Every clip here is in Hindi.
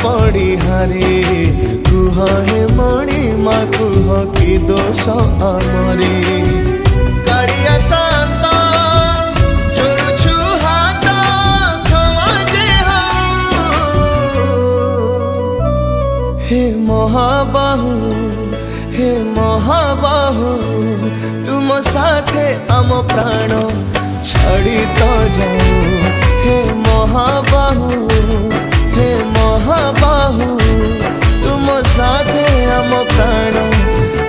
पड़ी हारे कुह हे मणि मा कुह कि दोष आमरे कालिया शांत जोड़ुछु हाथ क्षमा जे हे महाबाहु तुम साथे आम प्राण छाड़ी तो जाओ हे महाबाहु तुम साथे आम प्राण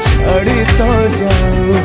छाड़ी तो जाओ।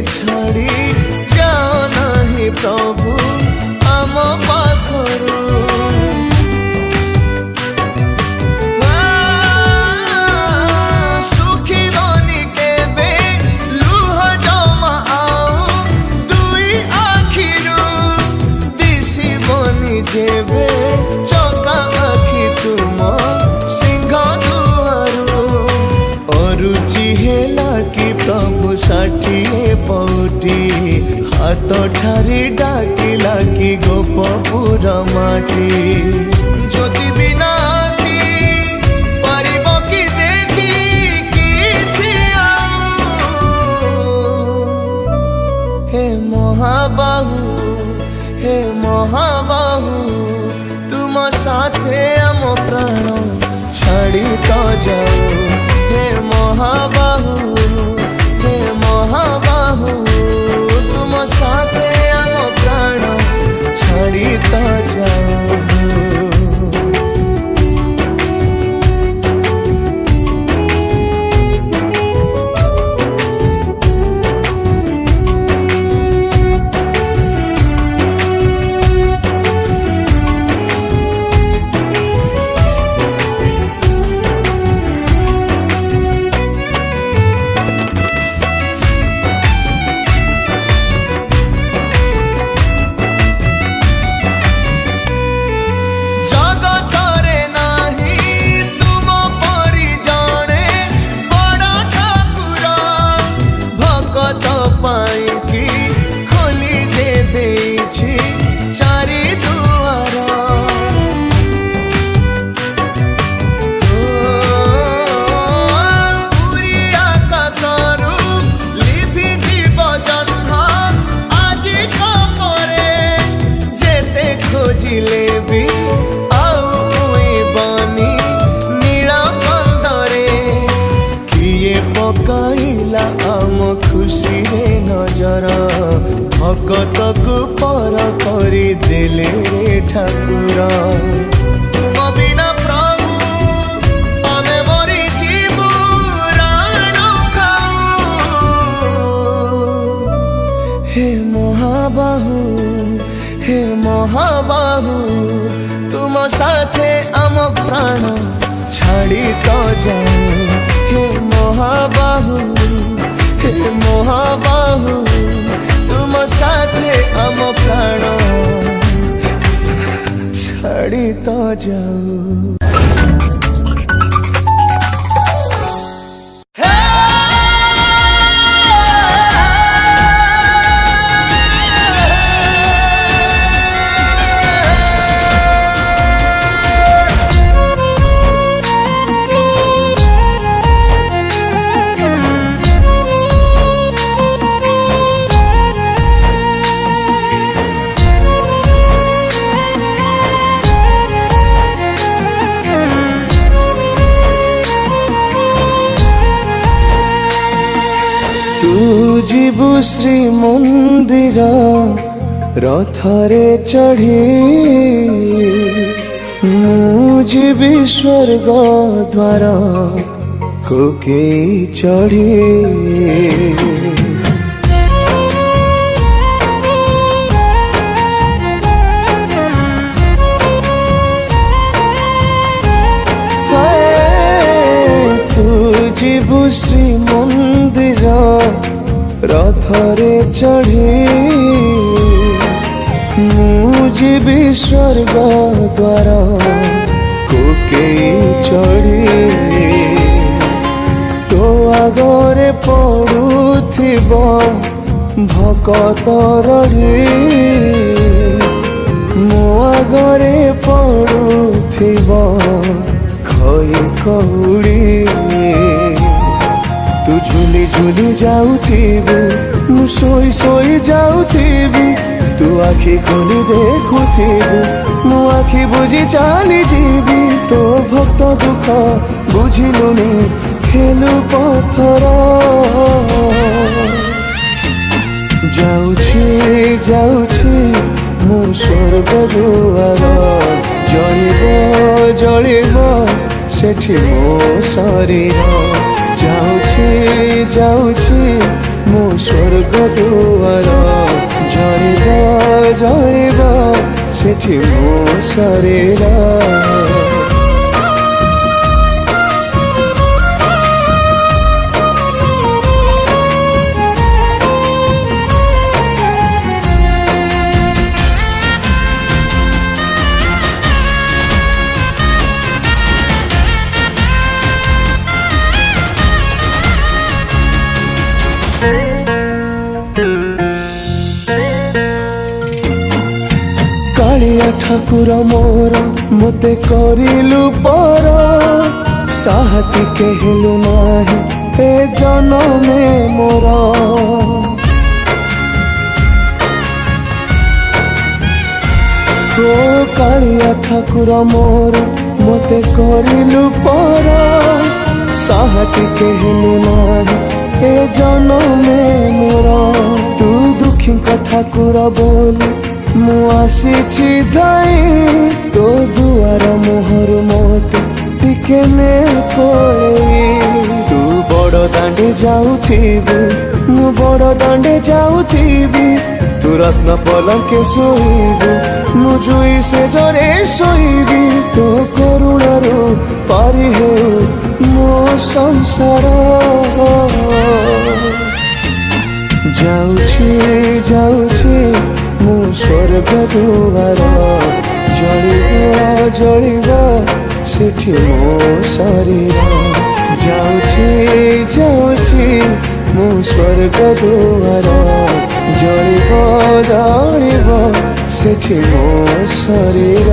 छाड़ी जाओ नहीं प्रभु आम पाखरु सुखी बनी केबे लुह जमा आओ दुई आखिरु दिसी बनी जेबे चौका आखि तुम सिंह दुआरु अरुचि हेला कि प्रभु षाठिए पौटी हाथ ठारी डाकिला कि गोपपुर माटी ज्योति बिना आखि पारिब कि देखी किछि आउ हे महाबाहु तुम साथे आम प्राण छाड़ी तो जाओ हे महाबाहु तुम साथे आम प्राण छाड़ी तो जाओ। जिलेबी आउ बनी नीला कंदरे किए पकाइला आम खुशी रे नजर भगत को पर करी देले रे ठाकुर तुम बिना प्रभु आमे मरी जीवु राण खाऊ हे महाबाहु तुम साथे आम प्राण छाड़ी तो जाओ हे महाबाहु तुम साथे आम प्राण छाड़ी तो जाओ। जीवु श्री मंदिर रथरे चढ़ी मुझे स्वर्ग द्वार को के चढ़ी ଶ୍ରୀମନ୍ଦିର ରଥରେ ଚଢ଼ି ମୁଁ ଯିବି ସ୍ୱର୍ଗ ଦ୍ୱାର କୋକେଇ ଚଢ଼ି ତୋ ଆଗରେ ପଡ଼ୁଥିବ ଭକତ ରଡ଼ି ମୋ ଆଗରେ ପଡ଼ୁଥିବ ଖଇ କଉଡ଼ି ତୁ ଝୁଲି ଝୁଲି ଯାଉଥିବୁ ମୁଁ ଶୋଇ ଶୋଇ ଯାଉଥିବି ତୁ ଆଖି ଖୋଲି ଦେଖୁଥିବୁ ମୁଁ ଆଖି ବୁଝି ଚାଲିଯିବି ତୋ ଭକ୍ତ ଦୁଃଖ ବୁଝିଲୁନି ଖେଳୁ ପଥର ଯାଉଛି ଯାଉଛି ମୁଁ ସ୍ୱର୍ଗ ଦୁଆର ଜଳିବ ଜଳିବ ସେଠି ମୋ ଶରୀର ଯାଉଛି ଯାଉଛି ମୁଁ ସ୍ୱର୍ଗ ଦୁଆର ଜଳିବ ଜଳିବ ସେଠି ମୋ ଶରୀର कालिया ठाकुर मोर मते करिलु पर साहती केहलु नाही ए जनमे मोर ओ कालिया ठाकुर मोर मते करिलु पर साहती केहलु नाही ए जनमे मोर तू दुखी ठाकुर बोली ମୁଁ ଆସିଛି ଧାଇଁ ତୋ ଦୁଆର ମୁହଁରୁ ମତେ ଟିକେ ନେ କୋଳେଇ ତୁ ବଡ଼ ଦାଣ୍ଡେ ଯାଉଥିବୁ ମୁଁ ବଡ଼ ଦାଣ୍ଡେ ଯାଉଥିବି ତୁ ରତ୍ନ ପଲଙ୍କେ ଶୋଇବୁ ମୁଁ ଜୁଇ ସେଜରେ ଶୋଇବି ତୋ କରୁଣାରୁ ପାରି ହେଉ ମୋ ସଂସାର ଯାଉଛି ଯାଉଛି ମୁଁ ସ୍ୱର୍ଗ ଦୁଆର ଜଳିବ ଜଳିବ ସେଠି ମୋ ଶରୀର ଯାଉଛି ଯାଉଛି ମୁଁ ସ୍ୱର୍ଗ ଦୁଆର ଜଳିବ ଜଳିବ ସେଠି ମୋ ଶରୀର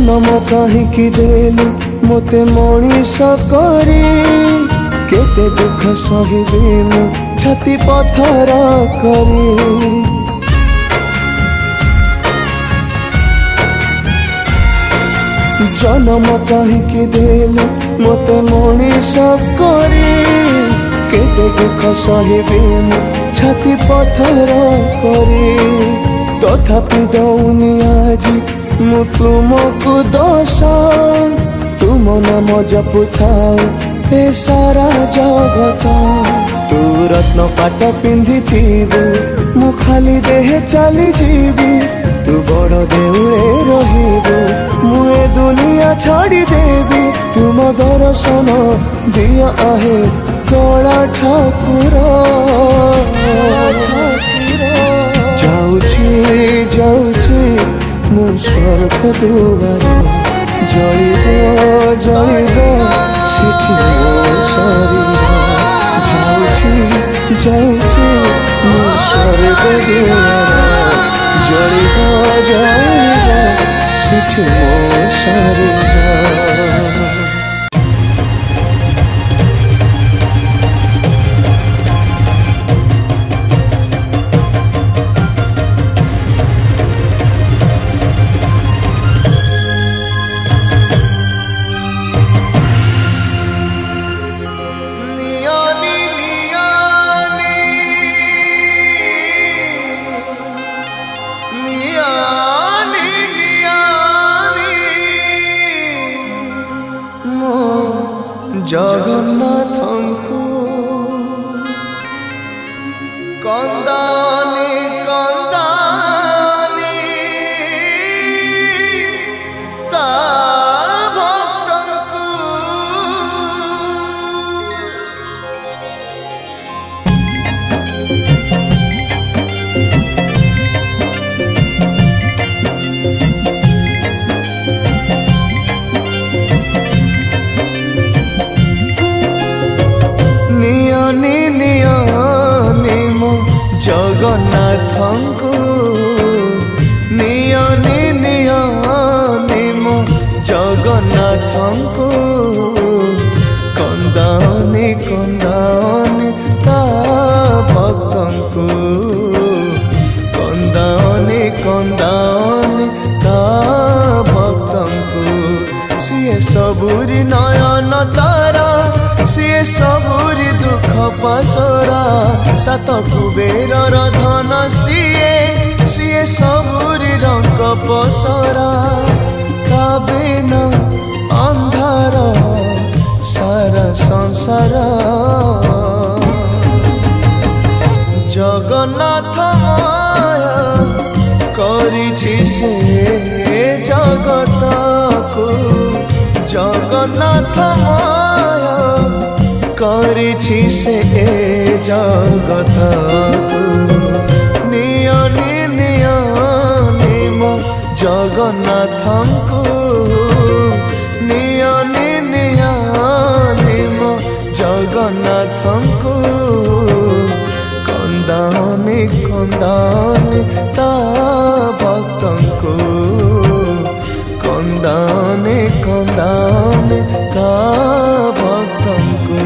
जन्म कहीं देलु मते मनीष करी केते दुख सहिबी मु छाती पथर करी जन्म कहीं देलु मते मनीष करी केते दुख सहिबी मु छाती पथर करी तथापि दौनी आज ମୁଁ ତୁମକୁ ଦୋଷ ତୁମ ନାମ ଜପୁଥାଉ ଏ ସାରା ଜଗତ ତୁ ରତ୍ନ ପାଟ ପିନ୍ଧିଥିବୁ ମୁଁ ଖାଲି ଦେହେ ଚାଲିଯିବି ତୁ ବଡ଼ ଦେଉଳେ ରହିବୁ ମୁଁ ଏ ଦୁନିଆ ଛାଡ଼ିଦେବି ତୁମ ଦର୍ଶନ ଦିଅ ଆହେ କଳା ଠାକୁର ଯାଉଛି ଯାଉଛି ମୁଁ ସ୍ୱର୍ଗ ଦୁଆର ଜଳିବ ଜଳିବ ସେଠି ମୋ ଶରୀର ଯାଉଛି ଯାଉଛି ମୁଁ ସ୍ୱର୍ଗ ଦୁଆର ଜଳିବ ଜଳିବ ସେଠି ମୋ ଶରୀର ଜଗନ୍ନାଥଙ୍କୁ କନ୍ଦାନି କନ୍ଦାନି ତା ଭକ୍ତଙ୍କୁ ନିଅନି ନିଅନି ମୋ ଜଗନ୍ନାଥଙ୍କୁ ନିଅନି ନିଅନି ମୋ ଜଗନ୍ନାଥଙ୍କୁ କନ୍ଦାନି କନ୍ଦାନି ତା ଭକ୍ତଙ୍କୁ କନ୍ଦାନି କନ୍ଦାନି ତା ଭକ୍ତଙ୍କୁ ସିଏ ସବୁରି ନୟନ ତାରା ସିଏ ସବୁରି ଦୁଃଖ ପାସରା ସାତ କୁବେରର ଧନ ସିଏ ସିଏ ସବୁରି ରଙ୍ଗ ପସରା ତା ବିନା ଅନ୍ଧାର ସାରା ସଂସାର ଜଗନ୍ନାଥମୟ କରିଛି ସେ ଜଗତକୁ ଜଗନ୍ନାଥମୟ କରିଛି ସେ ଜଗତକୁ ନିଅନି ନିଅନି ମୋ ଜଗନ୍ନାଥଙ୍କୁ ନିଅନି ନିଅନି ମୋ ଜଗନ୍ନାଥଙ୍କୁ କନ୍ଦାନି କନ୍ଦାନି ତା ଭକ୍ତଙ୍କୁ କନ୍ଦାନି କନ୍ଦାନି ତା ଭକ୍ତଙ୍କୁ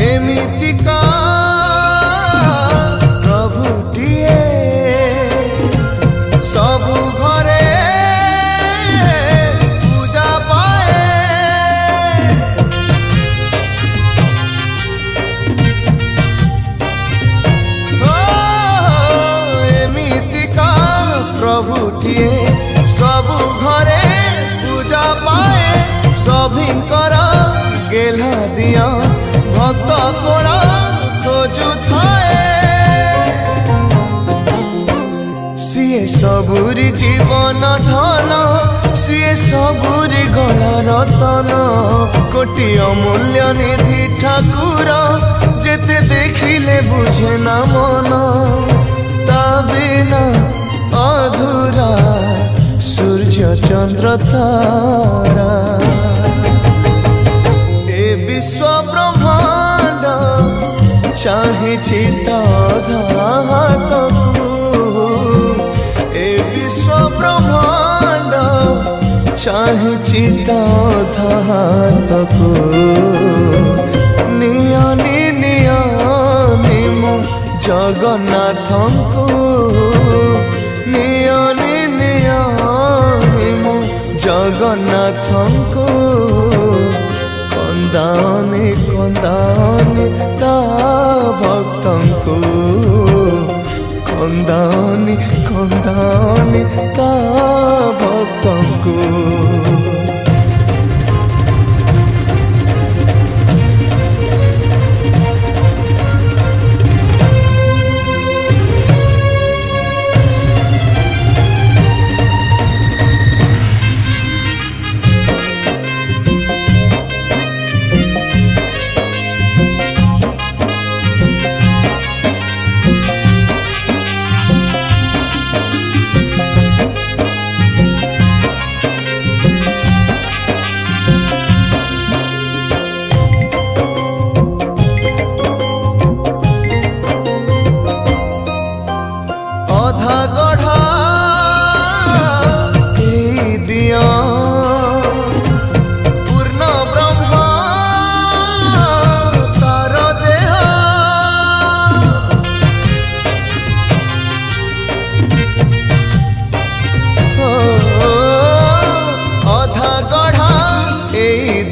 ଏମିତିକା ପ୍ରଭୁଟିଏ ସବୁ ଘରେ ପୂଜା ପାଏ ଏମିତିକା ପ୍ରଭୁଟିଏ ସବୁ ଘରେ ପୂଜା ପାଏ ସଭିଙ୍କର ଗେହ୍ଲା ଦିଅ ଭକ୍ତ କୋଣ ଖୋଜୁଥାଏ ସିଏ ସବୁରି ଜୀବନ ଧନ ସିଏ ସବୁରି ଗଣ ରତନ କୋଟି ଅମୂଲ୍ୟ ନିଧି ଠାକୁର ଯେତେ ଦେଖିଲେ ବୁଝେ ନା ମନ ତା ବିନା ଅଧୁରା ସୂର୍ଯ୍ୟ ଚନ୍ଦ୍ର ତାରା ଏ ବିଶ୍ୱ ବ୍ରହ୍ମାଣ୍ଡ ଚାହିଁଛି ତା ହାତକୁ ଏ ବିଶ୍ୱ ବ୍ରହ୍ମାଣ୍ଡ ଚାହିଁଛି ତା ହାତକୁ ନିଅନି ନିଅନି ମୋ ଜଗନ୍ନାଥଙ୍କୁ ନିଅନି ନିଅନି ମୋ ଜଗନ୍ନାଥଙ୍କୁ କନ୍ଦାନି କନ୍ଦାନି ତା ଭକ୍ତଙ୍କୁ କନ୍ଦାନି କନ୍ଦାନି ତା ଭକ୍ତଙ୍କୁ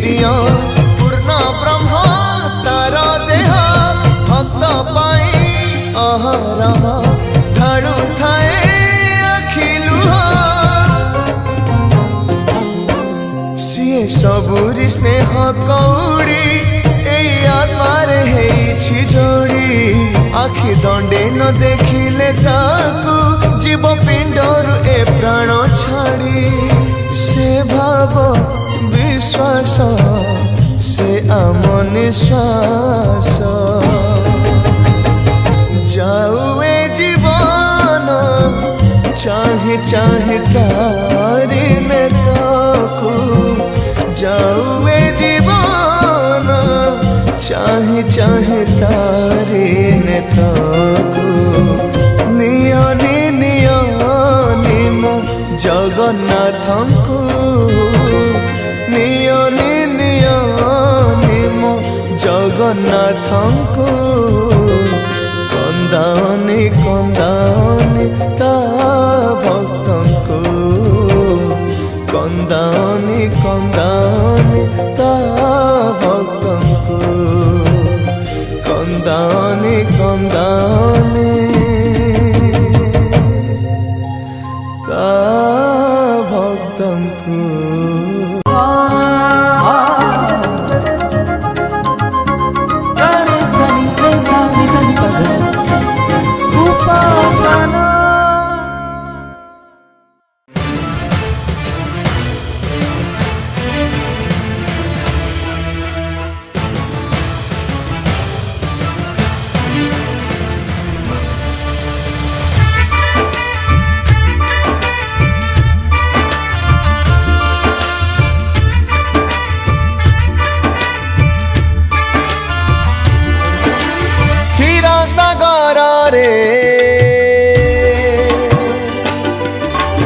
दिया पूर्ण ब्रह्म तार देह भक्त पाई अहरह ढाळु थाए आखि लुह सीए सबुरी स्नेह कौड़ी आत्मार जोड़ी आखि दंडे न देखिले ताकू जीव पिंडर ए प्राण छाड़ी से भाव विश्वास से आम निश्वास जाऊ ए जीवन चाहे चाहे तारी नेताकू जाऊ ए जीवन चाहे चाहे तारी नेताकू नियनि नियनि मो जगन्नाथंकु नियनि नियनि मो जगन्नाथंकु कंदानी कंदानी ता भक्तंकु कंदानी कंदानी ता भक्तंकु कंदानी कंदानी ता भक्तंकु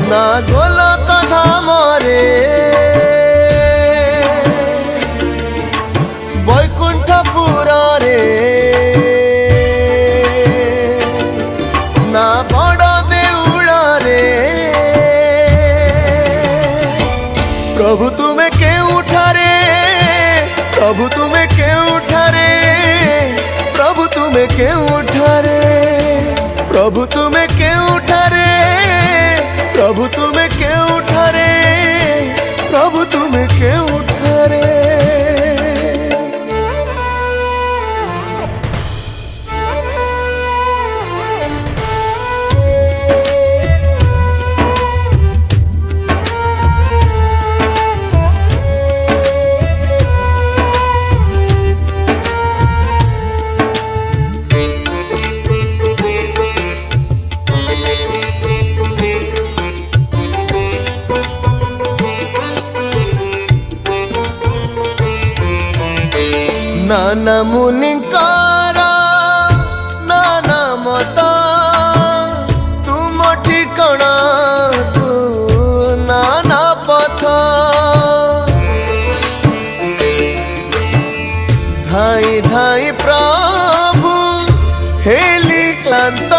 ना गोलक धामरे बैकुंठपुर रे ना बड़ देउल रे प्रभु तुम्हें केउठारे प्रभु तुम्हें केउठारे प्रभु तुम्हें केउठारे प्रभु तुम्हें केउठारे प्रभु तुम्हें केउठारे प्रभु तुम्हें केउठारे नाना मुनिकार नाना मत तुम ठिकाना तू नाना पथ धाई धाई प्रभु हेली क्लांत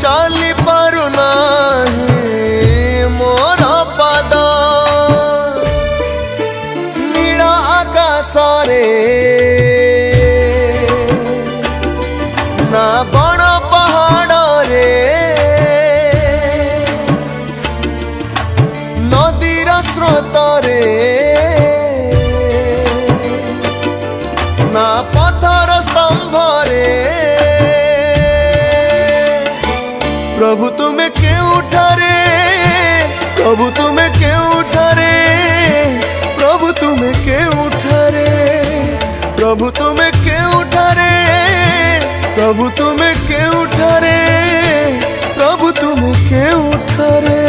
चली पारु नाही मोर पाद नीला आकाश रे ना बड़ पहाड़ रे नदीर स्रोत रे ना पत्थर स्तंभ रे प्रभु तुम्हें केउठारे प्रभु तुम्हें केउठारे प्रभु तुम्हें केउठारे प्रभु तुम्हें केउठारे प्रभु तुम्हें केउठारे प्रभु तुम्हें केउठारे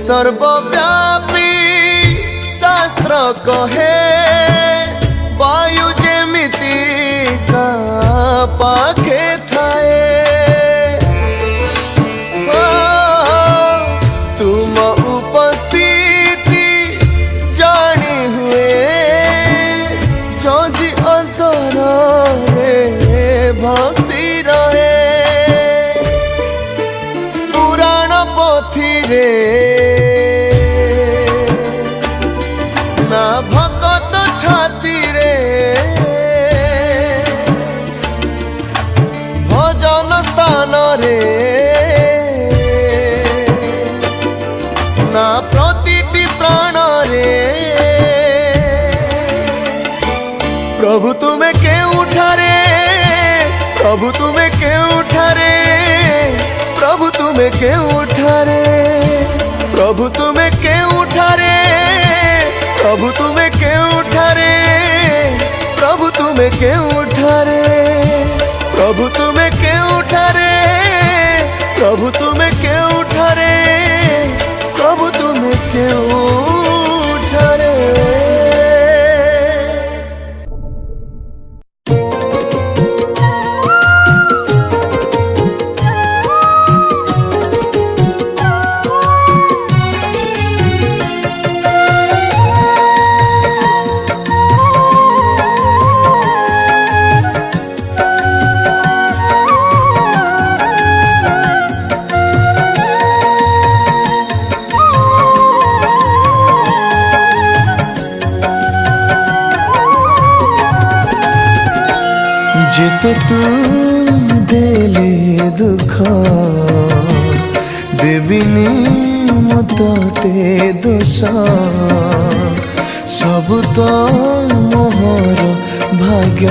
सर्वव्यापी मन कहे वायु जेमिति का पाखे थाए तुम उपस्थिति जानी हुए जदि अंतर भक्ति रहे पुराण पोथी रे ना भकत छाती रे भजन स्थान रे ना प्रतिटी प्राण रे प्रभु तुम्हें के उठारे प्रभु तुम्हें के उठारे प्रभु तुम्हें के उठारे प्रभु तुम्हें के उठारे प्रभु तुम्हें के उठारे प्रभु तुम्हें के उठारे प्रभु तुम्हें के उठारे प्रभु तुम्हें के उठारे प्रभु तुम्हें के उठारे जेते तू देले दुख देविनी मते दोष सब तो मोहर भाग्य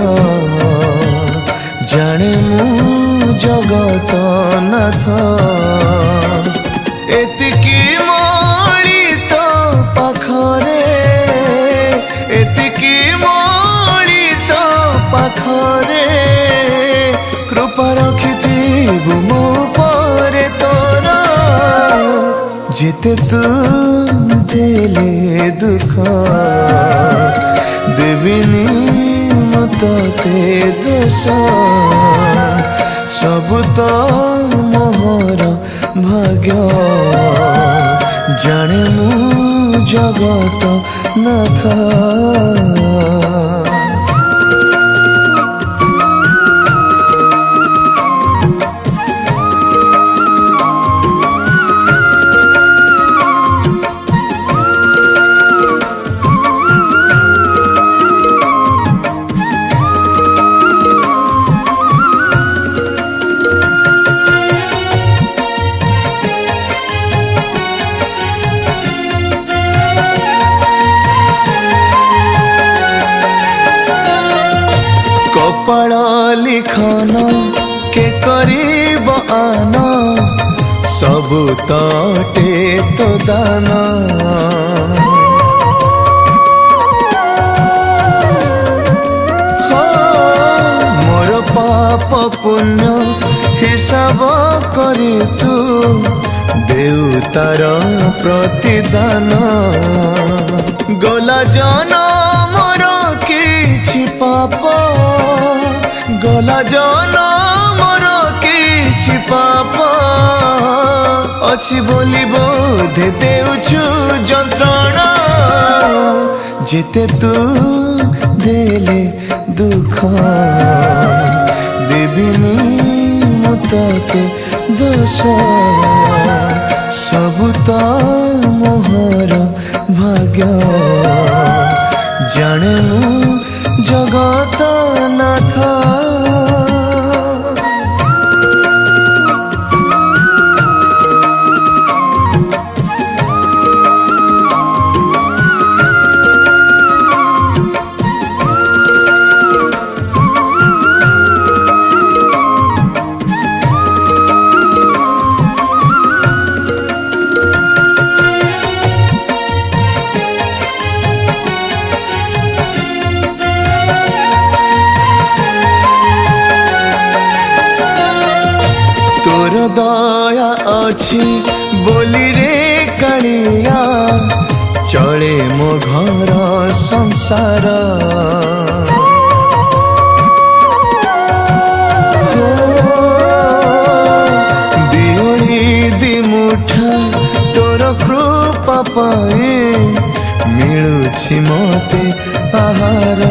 जाने मु जगत नाथ एतिकी मणि तो पाखरे एतिकी मणि तो पाखरे कृपा रखिथिबु मो परे तोर जेते तू देले दुख देविनी मते दोष सब तो मोहर भाग्य जाने मु जगत नाथ कपाल लिखन के करीब आना सब तटे तो दाना मोर पाप पुण्य हिसाब करी तू देवतार प्रतिदान गला जनम किछि पाप गला जनमर किछि पाप अछि बोली बोधे देउछु जंत्रणा जेते तू देले दुख देविनी मुते दोष सब तो मोहर भाग्य जाने जगत नाथ दया अच्छी बोली रे कालिया चले मो घर संसार दिओली दिमुठा तोर कृपा पाए मिलुछि मते आहार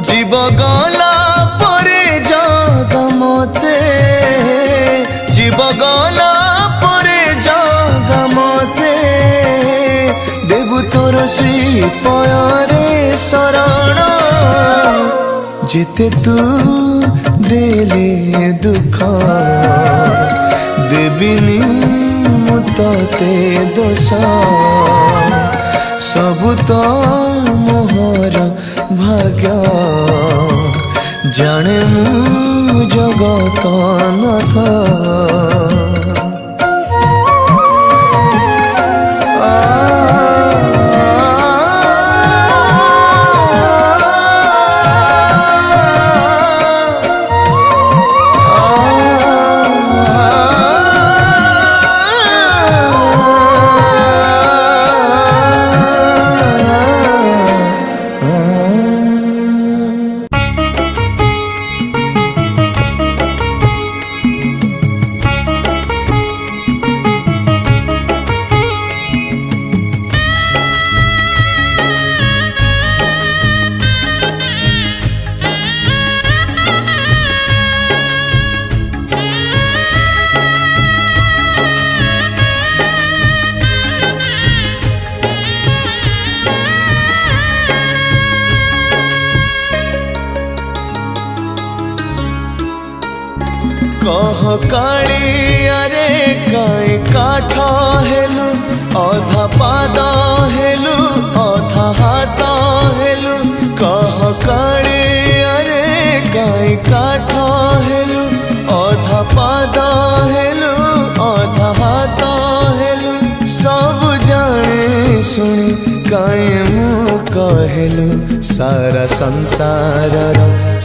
जीव गला परे जगा मते जीव गला परे जगा मते देबु तोर श्री पयरे शरण जिते तू देले दुख देबिनी मुतते दोष सबु तो मोहर भाग्य जाने मु जगत नाथ कह कालिया रे काई काठ हेलु अधा पाद हेलु अधा हाथ हेलु कह कालिया रे काई काठ हेलु अधा पाद हेलु अधा हाथ हेलु सब जाने सुनी काई मु कहेलु सारा संसार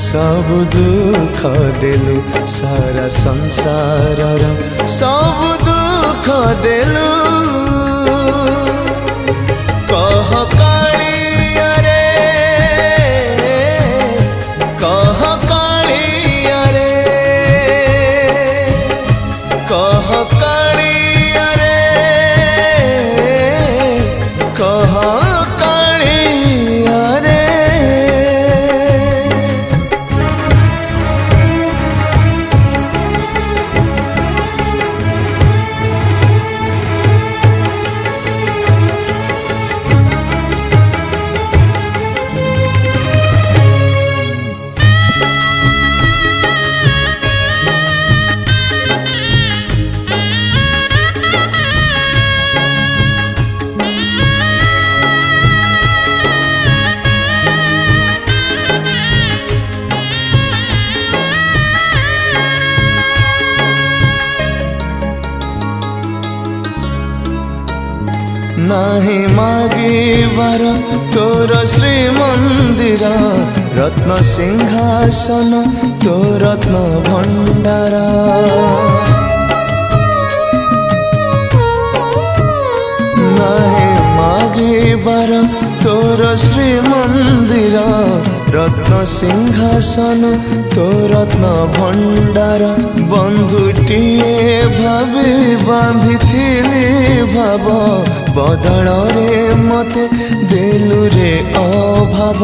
सब दुख देलु सारा संसार सब दुख देलु कह कालिया रे कह कालिया रे कह कालिया रे कह कालिया रे नाही मागिबार तोर श्री मंदिर रत्न सिंहासन तो रत्न भंडार नाही मागिबार तोर श्री मंदिर रत्न सिंहासन तो रत्न भंडार बंधुटीए भाभी बांधी भाव बदल रे मते देलु रे अभाव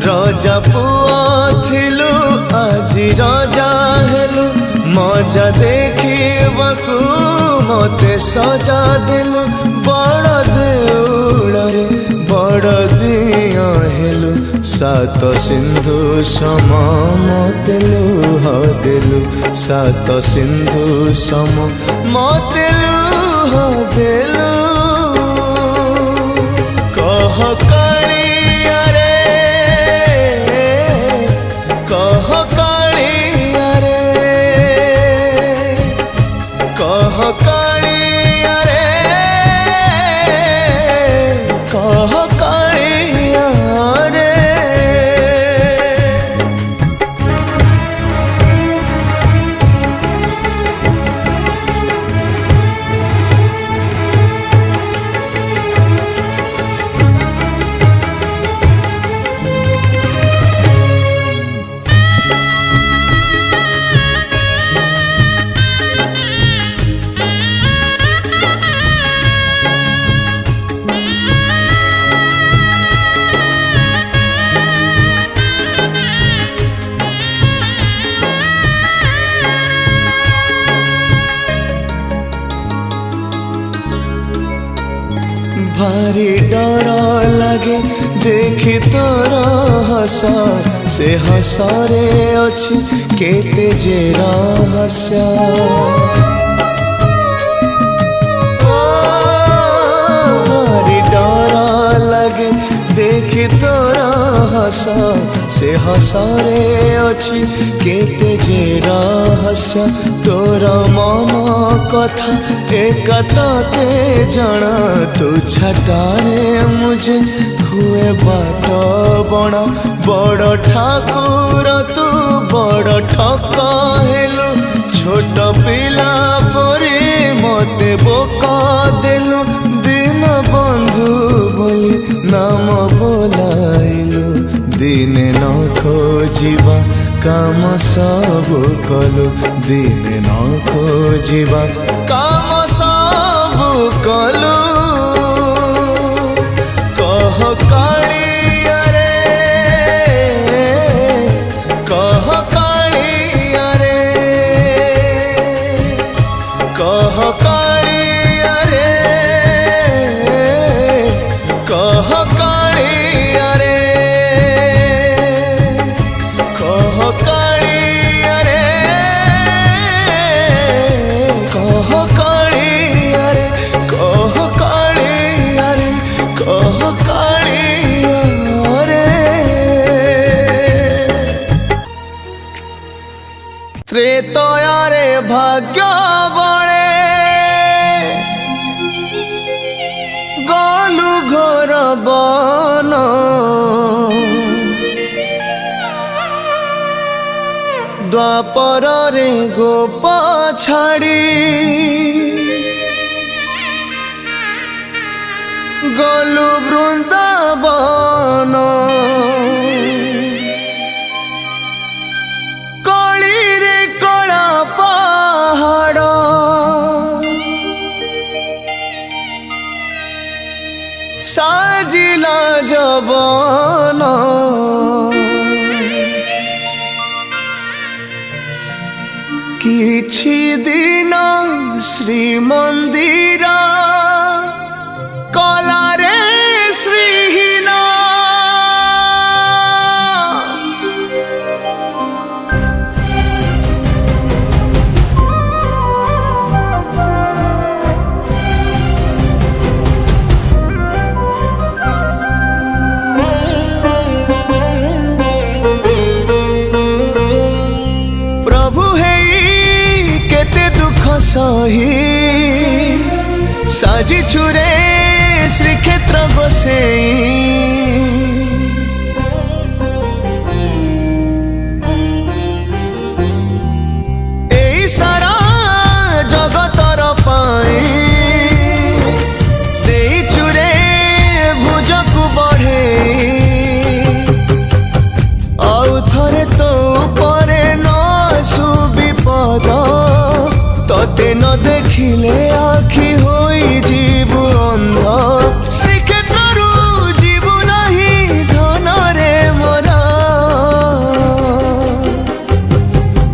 रजा पुआ थिलु आजी रजा हेलु मजा देखिबाकु मते सजा देलु बड़ देउल रे बड़ दिया हेलु सात सिंधु सम मते लुह देलु सात सिंधु सम मते लुह देलु कह कालिया रे कह कालिया रे कह कालिया रे कह कालिया रे भारी डर लगे देखी तोर हस से हसरे अछि केते जे रहस्य भारी डर लगे देखी तोर हस से हसरे अछि केते जे रहस्य तोर मन कथा एक ते जाना तू छटारे मुझे हुए बाट बण बड़ ठाकुर तू बड़ ठक हेलु छोट पिला परी मते बोका देलु दिन बंधु बोली नाम बोलाइलु दिने न खोजिबा काम सब कलु दिने न खोजिबा काम सब कलु कह कालिया रे कह कालिया रे कह कालिया रे कह कालिया रे कह कालिया रे कह कालिया रे कह कालिया रे कह कालिया रे त्रेतया रे भाग्य बळे गलु घोर बन द्वापर रे गोप छाड़ी गलु वृंदावन कली रे कला पहाड़ साजिला जवन किछि दिन श्रीमंदिर कला रे श्रीहीन प्रभु हे केते दुख सही साजी छुरे श्रीक्षेत्र बसेई एई सारा जगतर पाई देई चुरे भुजकु बढ़ेई आउ थरे तो परे न सुविपद तते न देखिले आखि होई जीवु अंध श्रीक्षेत्रु जीवु नहीं धन रे मोरा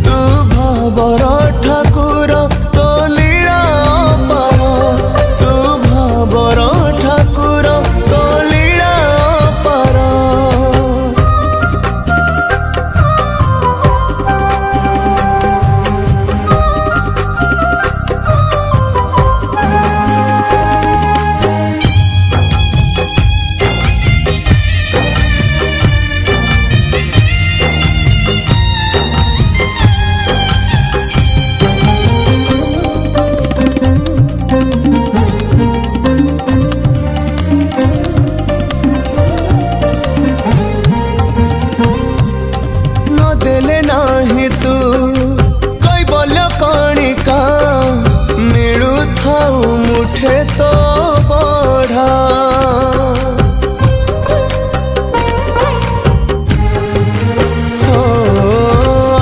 तू भावर ठाकुर तो लीला पार तू भावर ठाकुर तो लीला पार देले नाही तू कोई बोलो कणिका मिलू थाऊ मुठे तो बढ़ा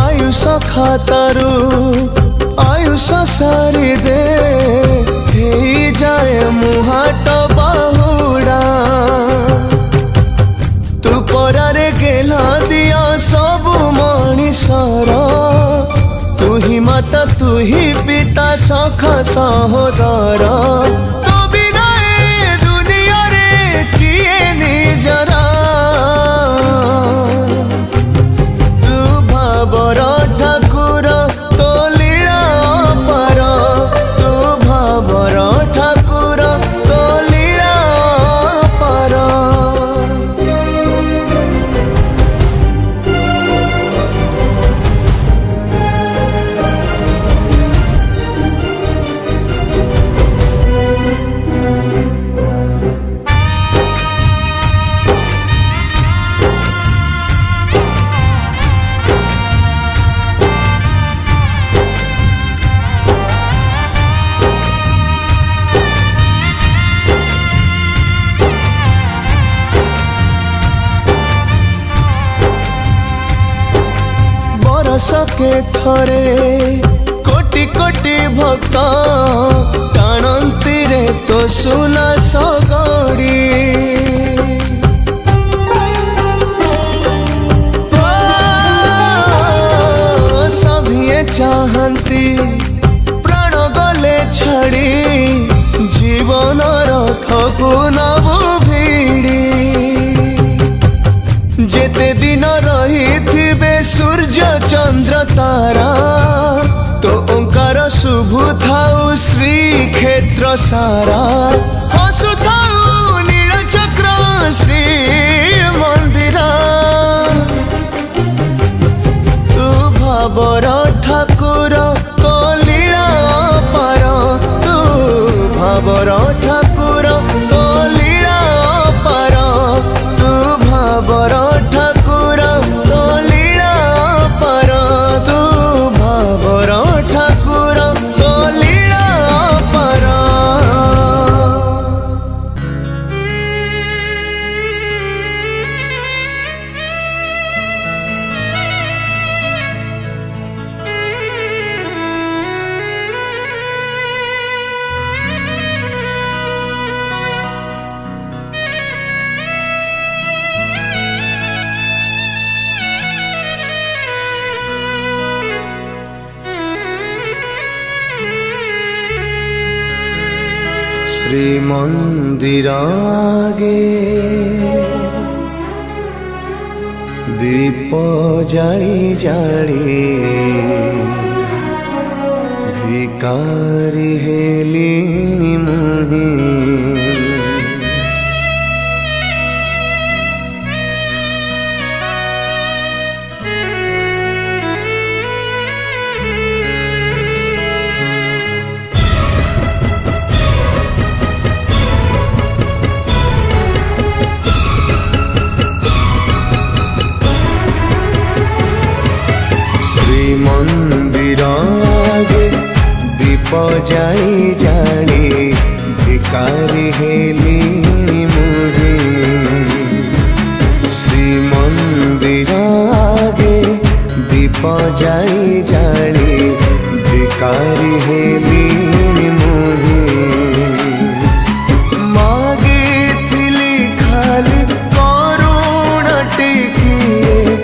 आयुष खातारू आयुष सारी दे हे जाए मुहाट बाहुड़ा तू परारे गेला दिया सब मणिषर तू ही माता तू ही पिता सखा सहोदर तो बिना ए दुनिया रे वर्षके थरे कोटि कोटि भक्त टाणती रे तो सुना सगड़ी सभिए चाहती प्राण गले छड़ी जीवन रथकु नबु भिड़ी जेते दिन रही थिबे सूर्य चंद्र तारा तो ओंकार शुभु थाउ श्री क्षेत्र सारा हसु थाउ नीलचक्र श्री मंदिर तू भावर ठाकुर तो लीला पार तू भावर ठाकुर तो लीला पार तू भावर ठाकुर तो लीला पार तू भावर ठाकुर तो लीला पार। श्री मंदिर आगे दीप जाली जाली भिकारी हेली मुही मंदिर आगे दीप जाई जाली भिकारी हेली मुही श्री मंदिर आगे दीप जाई जाली भिकारी हेली मुही मागिथिली खाली करुणा टिकिए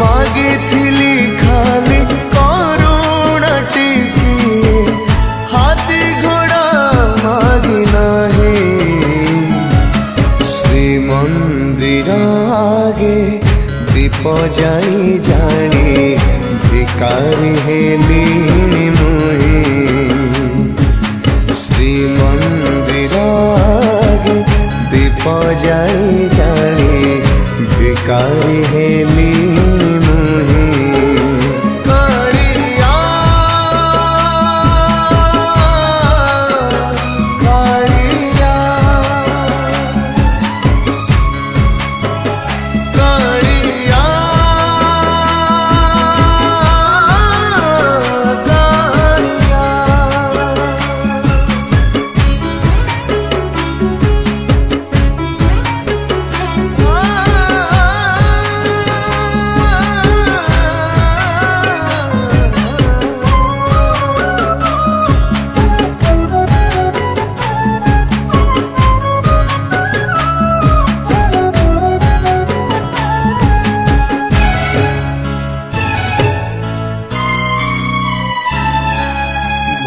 मागिथिली खाली करुणा टिकिए हाथी घोड़ा मागी नहीं श्री मंदिर आगे दीप जाई जानी भिकारी हेली मुही श्री मंदिर आगे दीप जाई जानी भिकारी हेली मुही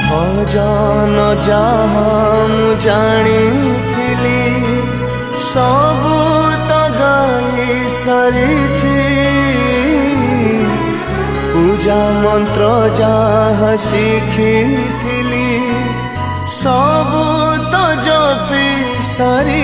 भजन जहाँ जानी सबू तो गाई सारी पूजा मंत्र जहाँ शिखी सबू तो जपी सारी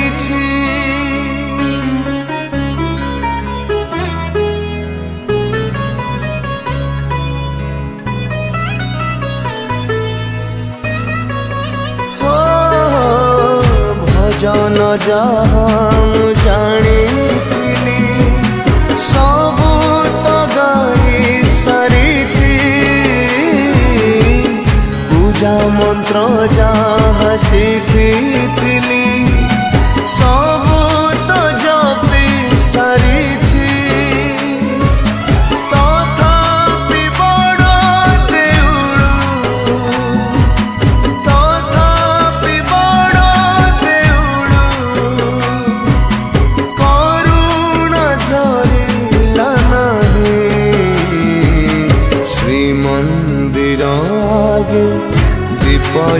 भजन जहाँ जानी सबू तो गाई सारी पूजा मंत्र जहाँ शिखी सबू तो जपी सारी तथापि बड़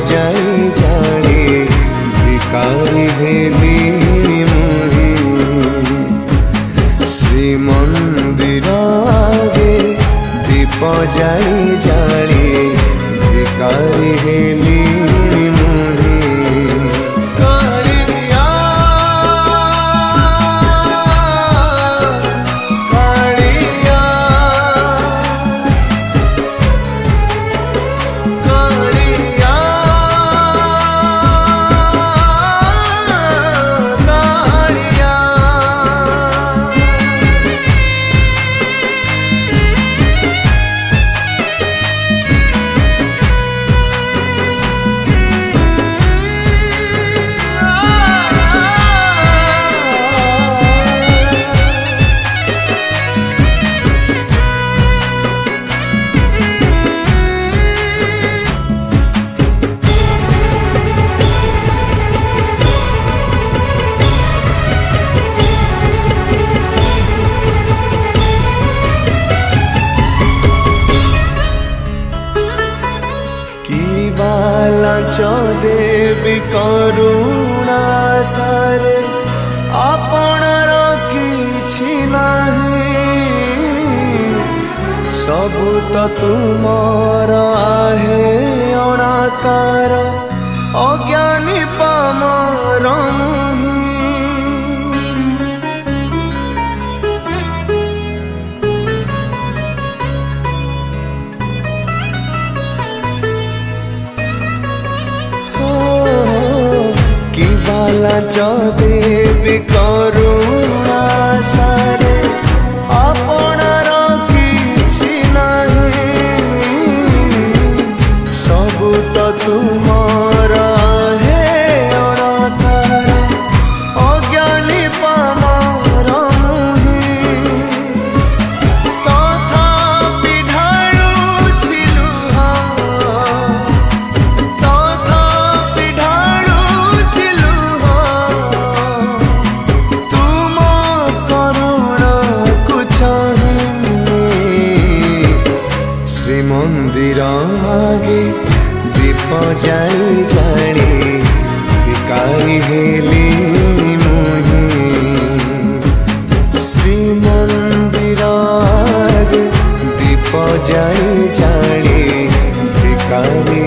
जाई जाने भिकारी हेली मुही श्रीमंदिर आगे दीप जाई जाने भिकारी हेली मुही देवी करुणा सारे आपणर किछि नाही सबु तो तुमर आहे अणाकार अज्ञानी पामर मुही देवी करुणा सारे आपणर किछि नाही सबु तो तुमर हे अणाकार अज्ञानी पामर मुही तथापि ढाळुछि लुह तथापि ढाळुछि लुह तुम करुणाକୁ चाहे श्रीमंदिर आगे दीप जाई जाने भिकारी हेली मुही श्रीमंदिर आगे दीप जाई जाने भिकारी